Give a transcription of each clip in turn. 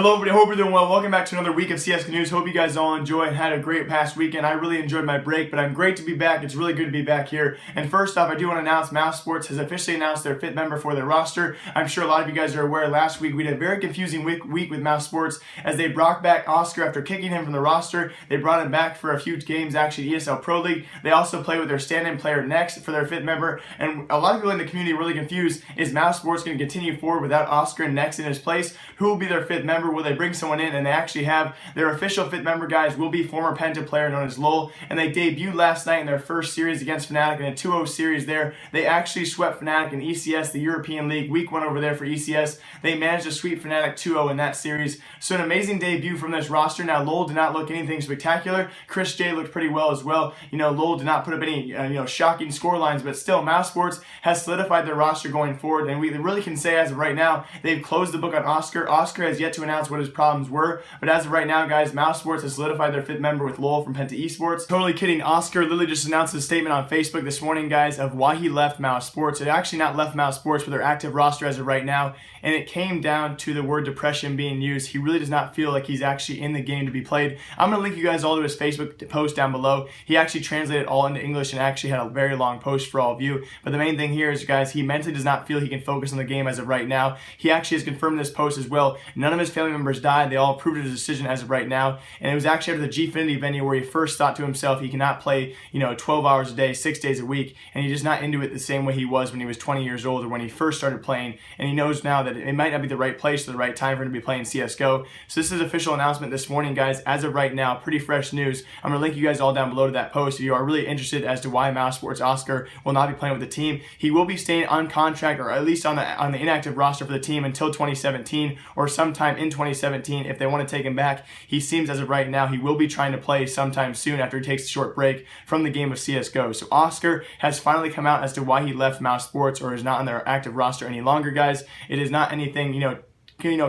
Hello everybody, hope you're doing well. Welcome back to another week of CSGO News. Hope you guys all enjoy and had a great past weekend. I really enjoyed my break, but I'm great to be back. It's really good to be back here. And first off, I do want to announce Mouz Sports has officially announced their 5th member for their roster. I'm sure a lot of you guys are aware last week we had a very confusing week with Mouz Sports as they brought back Oskar after kicking him from the roster. They brought him back for a few games actually ESL Pro League. They also play with their stand-in player next for their 5th member. And a lot of people in the community are really confused. Is Mouz Sports going to continue forward without Oskar and next in his place? Who will be their 5th member? Will they bring someone in? And they actually have their official 5th member, guys, will be former Penta player known as Lol, and they debuted last night in their first series against Fnatic in a 2-0 series there. They actually swept Fnatic in ECS, the European League, week 1 over there for ECS. They managed to sweep Fnatic 2-0 in that series. So an amazing debut from this roster. Now, Lol did not look anything spectacular. Chris J looked pretty well as well. You know, Lol did not put up any shocking score lines, but still, Mouz Sports has solidified their roster going forward, and we really can say as of right now, they've closed the book on Oskar. Oskar has yet to announce what his problems were, but as of right now, guys, Mouz Sports has solidified their 5th member with Lol from Penta Esports. Totally kidding. Oskar literally just announced a statement on Facebook this morning, guys, of why he left Mouz Sports. It actually not left Mouz Sports with their active roster as of right now, and it came down to the word depression being used. He really does not feel like he's actually in the game to be played. I'm going to link you guys all to his Facebook post down below. He actually translated it all into English and actually had a very long post for all of you. But the main thing here is, guys, he mentally does not feel he can focus on the game as of right now. He actually has confirmed this post as well. None of his family members died. They all approved of his decision as of right now. And it was actually after the Gfinity venue where he first thought to himself he cannot play, 12 hours a day, 6 days a week. And he's just not into it the same way he was when he was 20 years old or when he first started playing. And he knows now that it might not be the right place or the right time for him to be playing CSGO. So this is an official announcement this morning, guys. As of right now, pretty fresh news. I'm going to link you guys all down below to that post if you are really interested as to why Mouz Sports Oskar will not be playing with the team. He will be staying on contract or at least on the inactive roster for the team until 2017 or sometime in 2017 if they want to take him back. He seems as of right now he will be trying to play sometime soon after he takes a short break from the game of CSGO. So Oskar has finally come out as to why he left Mouz Sports or is not on their active roster any longer, guys. It is not anything,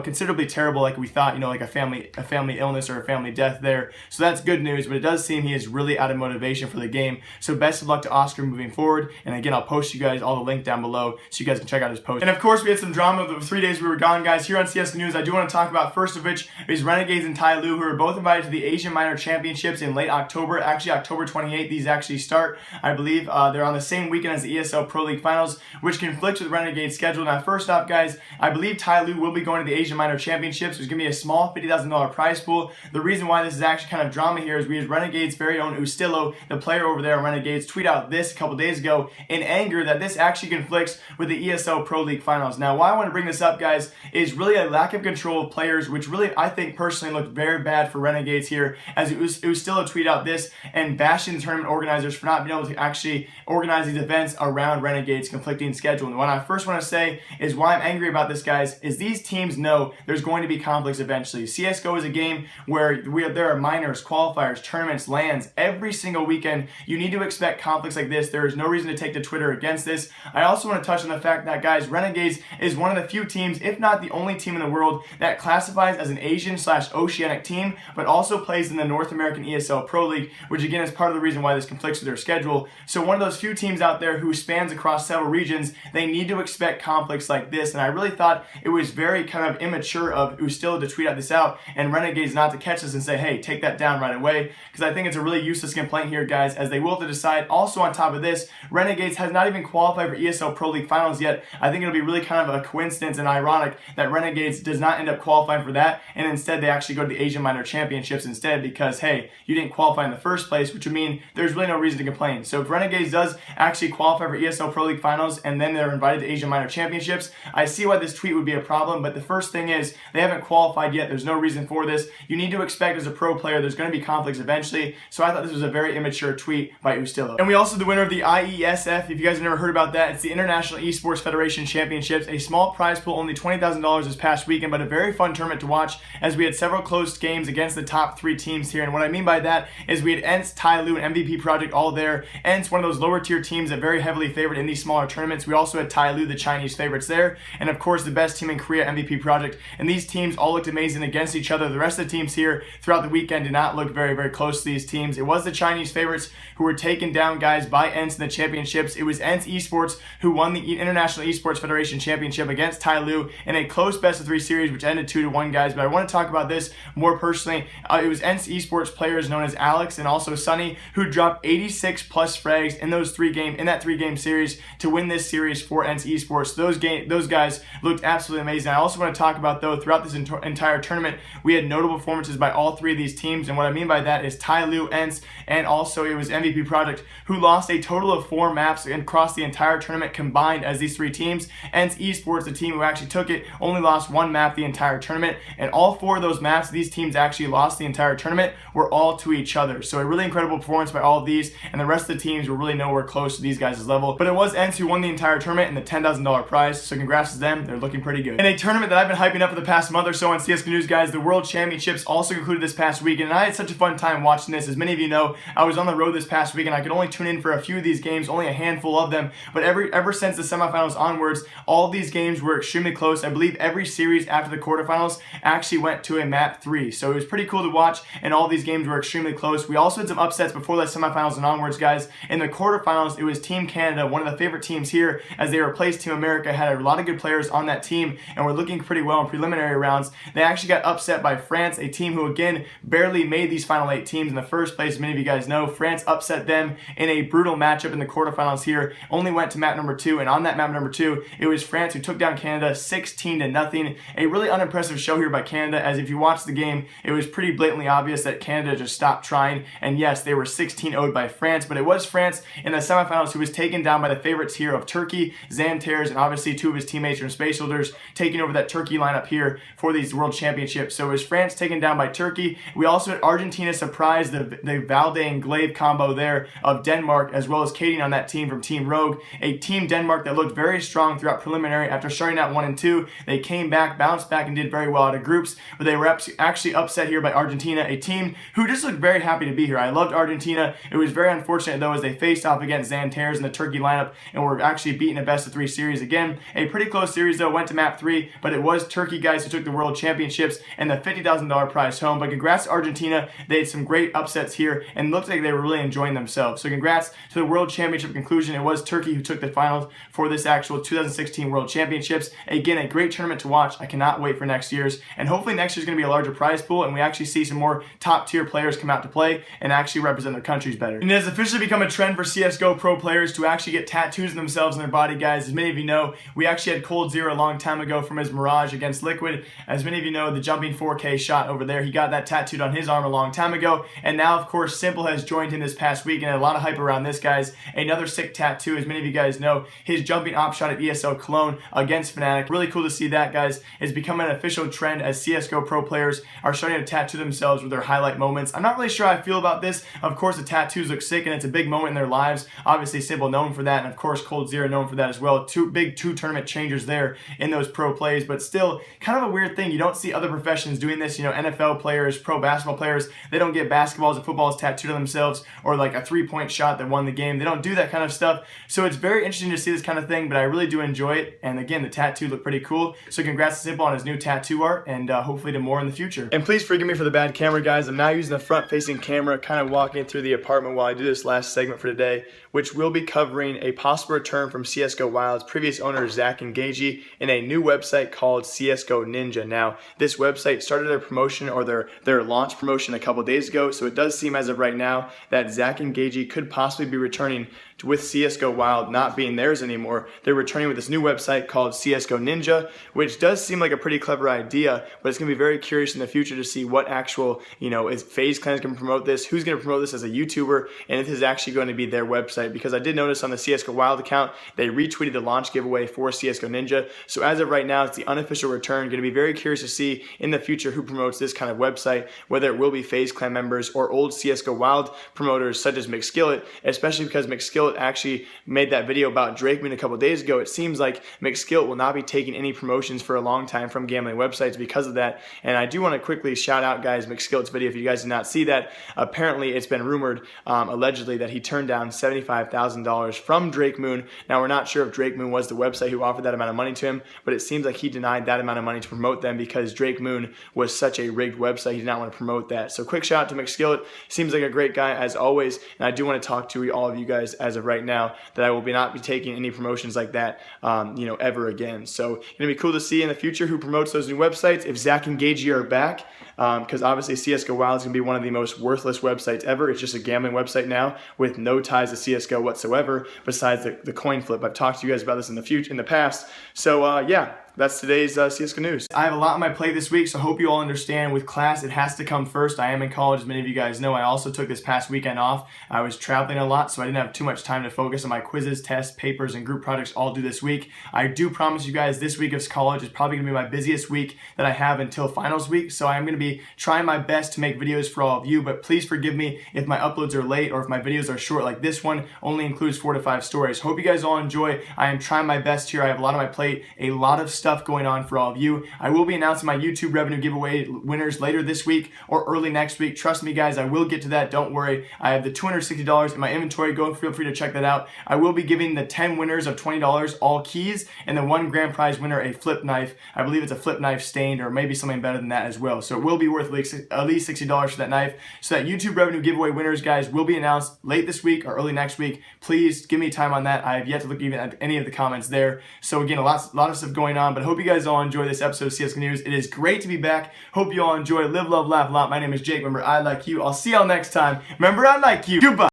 considerably terrible like we thought, like a family illness or a family death there. So that's good news, but it does seem he is really out of motivation for the game. So best of luck to Oskar moving forward. And again, I'll post you guys all the link down below so you guys can check out his post. And of course, we had some drama the 3 days we were gone, guys. Here on CSGO News, I do want to talk about first of which is Renegades and Tyloo, who are both invited to the Asian Minor Championships in late October. Actually, October 28th, these actually start. I believe they're on the same weekend as the ESL Pro League Finals, which conflicts with Renegades' schedule. Now, first off, guys, I believe Tyloo will be going to the Asian Minor Championships. There's going to be a small $50,000 prize pool. The reason why this is actually kind of drama here is we had Renegades' very own Ustillo, the player over there on Renegades, tweet out this a couple days ago in anger that this actually conflicts with the ESL Pro League Finals. Now, why I want to bring this up, guys, is really a lack of control of players, which really, I think, personally looked very bad for Renegades here, as Ustillo tweet out this and bashing the tournament organizers for not being able to actually organize these events around Renegades' conflicting schedule. And what I first want to say is why I'm angry about this, guys, is these teams know there's going to be conflicts eventually. CSGO is a game where there are minors, qualifiers, tournaments, LANs. Every single weekend, you need to expect conflicts like this. There is no reason to take to Twitter against this. I also want to touch on the fact that, guys, Renegades is one of the few teams, if not the only team in the world, that classifies as an Asian/Oceanic team, but also plays in the North American ESL Pro League, which again is part of the reason why this conflicts with their schedule. So one of those few teams out there who spans across several regions, they need to expect conflicts like this. And I really thought it was very kind of immature of Ustillo to tweet out this out and Renegades not to catch this and say, hey, take that down right away, because I think it's a really useless complaint here, guys, as they will have to decide. Also, on top of this, Renegades has not even qualified for ESL Pro League Finals yet. I think it'll be really kind of a coincidence and ironic that Renegades does not end up qualifying for that, and instead they actually go to the Asian Minor Championships instead because, hey, you didn't qualify in the first place, which would mean there's really no reason to complain. So if Renegades does actually qualify for ESL Pro League Finals and then they're invited to Asian Minor Championships, I see why this tweet would be a problem, but the first thing is they haven't qualified yet. There's no reason for this. You need to expect as a pro player there's going to be conflicts eventually. So I thought this was a very immature tweet by Ustillo. And we also the winner of the IeSF. If you guys have never heard about that, it's the International Esports Federation Championships. A small prize pool, only $20,000 this past weekend, but a very fun tournament to watch as we had several close games against the top 3 teams here. And what I mean by that is we had Ence, Tyloo, and MVP Project all there. Ence, one of those lower tier teams that very heavily favored in these smaller tournaments. We also had Tyloo, the Chinese favorites there. And of course, the best team in Korea, MVP MVP project, and these teams all looked amazing against each other. The rest of the teams here throughout the weekend did not look very, very close to these teams. It was the Chinese favorites who were taken down, guys, by Ence in the championships. It was Ence Esports who won the International Esports Federation Championship against Tyloo in a close best-of-3 series, which ended 2-1, guys. But I want to talk about this more personally. It was Ence Esports players known as Alex and also Sunny who dropped 86 plus frags in that three-game series to win this series for Ence Esports. Those guys looked absolutely amazing. I also want to talk about, though, throughout this entire tournament, we had notable performances by all three of these teams, and what I mean by that is Tyloo, Ence, and also it was MVP Project, who lost a total of 4 maps across the entire tournament combined as these three teams. Ence Esports, the team who actually took it, only lost 1 map the entire tournament, and all 4 of those maps these teams actually lost the entire tournament were all to each other. So a really incredible performance by all of these, and the rest of the teams were really nowhere close to these guys' level. But it was Ence who won the entire tournament and the $10,000 prize, so congrats to them. They're looking pretty good. In a tournament that I've been hyping up for the past month or so on CSGO News, guys, the World Championships also concluded this past weekend, and I had such a fun time watching this. As many of you know, I was on the road this past weekend. I could only tune in for a few of these games, only a handful of them, but ever since the semifinals onwards, all of these games were extremely close. I believe every series after the quarterfinals actually went to a map 3, so it was pretty cool to watch, and all these games were extremely close. We also had some upsets before the semifinals and onwards, guys. In the quarterfinals, it was Team Canada, one of the favorite teams here, as they replaced Team America, had a lot of good players on that team, and were looking pretty well in preliminary rounds. They actually got upset by France, a team who, again, barely made these final 8 teams in the first place. Many of you guys know France upset them in a brutal matchup in the quarterfinals here, only went to map number 2, and on that map number 2, it was France who took down Canada 16-0. A really unimpressive show here by Canada, as if you watch the game, it was pretty blatantly obvious that Canada just stopped trying, and yes, they were 16-0'd by France, but it was France in the semifinals who was taken down by the favorites here of Turkey, Xantares, and obviously 2 of his teammates from Space Holders taking over that Turkey lineup here for these World Championships. So it was France taken down by Turkey. We also had Argentina surprise the Valde and Glaive combo there of Denmark, as well as Kading on that team from Team Rogue, a team Denmark that looked very strong throughout preliminary. After starting out 1-2, they came back, bounced back, and did very well out of groups, but they were actually upset here by Argentina, a team who just looked very happy to be here. I loved Argentina. It was very unfortunate, though, as they faced off against Xantares in the Turkey lineup and were actually beaten a best-of-3 series. Again, a pretty close series, though, went to map 3, but it was Turkey, guys, who took the World Championships and the $50,000 prize home. But congrats to Argentina. They had some great upsets here and looked like they were really enjoying themselves. So congrats to the World Championship conclusion. It was Turkey who took the finals for this actual 2016 World Championships. Again, a great tournament to watch. I cannot wait for next year's, and hopefully next year's going to be a larger prize pool and we actually see some more top-tier players come out to play and actually represent their countries better. And it has officially become a trend for CSGO pro players to actually get tattoos of themselves on their body, guys. As many of you know, we actually had Cold Zero a long time ago from his Mirage against Liquid. As many of you know, the jumping 4K shot over there, he got that tattooed on his arm a long time ago, and now, of course, Simple has joined him this past week, and a lot of hype around this, guys. Another sick tattoo, as many of you guys know, his jumping op shot at ESL Cologne against Fnatic. Really cool to see that, guys. It's become an official trend as CSGO pro players are starting to tattoo themselves with their highlight moments. I'm not really sure how I feel about this. Of course, the tattoos look sick, and it's a big moment in their lives. Obviously, Simple known for that, and of course, Cold Zero known for that as well. Two tournament changers there in those pro plays, but still, kind of a weird thing. You don't see other professions doing this. You know, NFL players, pro basketball players, they don't get basketballs and footballs tattooed on themselves, or like a 3-point shot that won the game. They don't do that kind of stuff. So it's very interesting to see this kind of thing, but I really do enjoy it. And again, the tattoo looked pretty cool. So congrats to Simple on his new tattoo art, and hopefully to more in the future. And please forgive me for the bad camera, guys. I'm now using the front-facing camera, kind of walking through the apartment while I do this last segment for today, which will be covering a possible return from CSGO Wild's previous owner, Zach and Gagey, in a new website called CSGO Ninja. Now, this website started their promotion, or their launch promotion, a couple days ago, so it does seem as of right now that Zach and Gagey could possibly be returning with CSGO Wild not being theirs anymore. They're returning with this new website called CSGO Ninja, which does seem like a pretty clever idea, but it's going to be very curious in the future to see what actual, is FaZe Clan going to promote this, who's going to promote this as a YouTuber, and if this is actually going to be their website, because I did notice on the CSGO Wild account, they retweeted the launch giveaway for CSGO Ninja. So as of right now, it's the unofficial return. Going to be very curious to see in the future who promotes this kind of website, whether it will be FaZe Clan members or old CSGO Wild promoters such as McSkillet, especially because McSkillet McSkillet actually made that video about Drake Moon a couple days ago, it seems like McSkillet will not be taking any promotions for a long time from gambling websites because of that. And I do want to quickly shout out, guys, McSkillet's video. If you guys did not see that, apparently it's been rumored, allegedly, that he turned down $75,000 from Drake Moon. Now, we're not sure if Drake Moon was the website who offered that amount of money to him, but it seems like he denied that amount of money to promote them because Drake Moon was such a rigged website. He did not want to promote that. So quick shout out to McSkillet. Seems like a great guy as always, and I do want to talk to all of you guys as of right now that I will not be taking any promotions like that, ever again. So it's gonna be cool to see in the future who promotes those new websites. If Zach and Gagey are back, because obviously CSGO Wild is gonna be one of the most worthless websites ever. It's just a gambling website now with no ties to CSGO whatsoever, besides the coin flip. I've talked to you guys about this in the past. So yeah. That's today's CSGO news. I have a lot on my plate this week, so I hope you all understand. With class, it has to come first. I am in college, as many of you guys know. I also took this past weekend off. I was traveling a lot, so I didn't have too much time to focus on my quizzes, tests, papers, and group projects all due this week. I do promise you guys this week of college is probably going to be my busiest week that I have until finals week, so I'm going to be trying my best to make videos for all of you, but please forgive me if my uploads are late or if my videos are short. Like this one only includes 4 to 5 stories. Hope you guys all enjoy. I am trying my best here. I have a lot on my plate, a lot of stuff going on for all of you. I will be announcing my YouTube revenue giveaway winners later this week or early next week. Trust me, guys, I will get to that. Don't worry. I have the $260 in my inventory. Go, feel free to check that out. I will be giving the 10 winners of $20 all keys and the 1 grand prize winner a flip knife. I believe it's a flip knife stained or maybe something better than that as well. So it will be worth at least $60 for that knife. So that YouTube revenue giveaway winners, guys, will be announced late this week or early next week. Please give me time on that. I have yet to look even at any of the comments there. So again, a lot of stuff going on, but I hope you guys all enjoy this episode of CSGO News. It is great to be back. Hope you all enjoy. Live, love, laugh a lot. My name is Jake. Remember, I like you. I'll see y'all next time. Remember, I like you. Goodbye.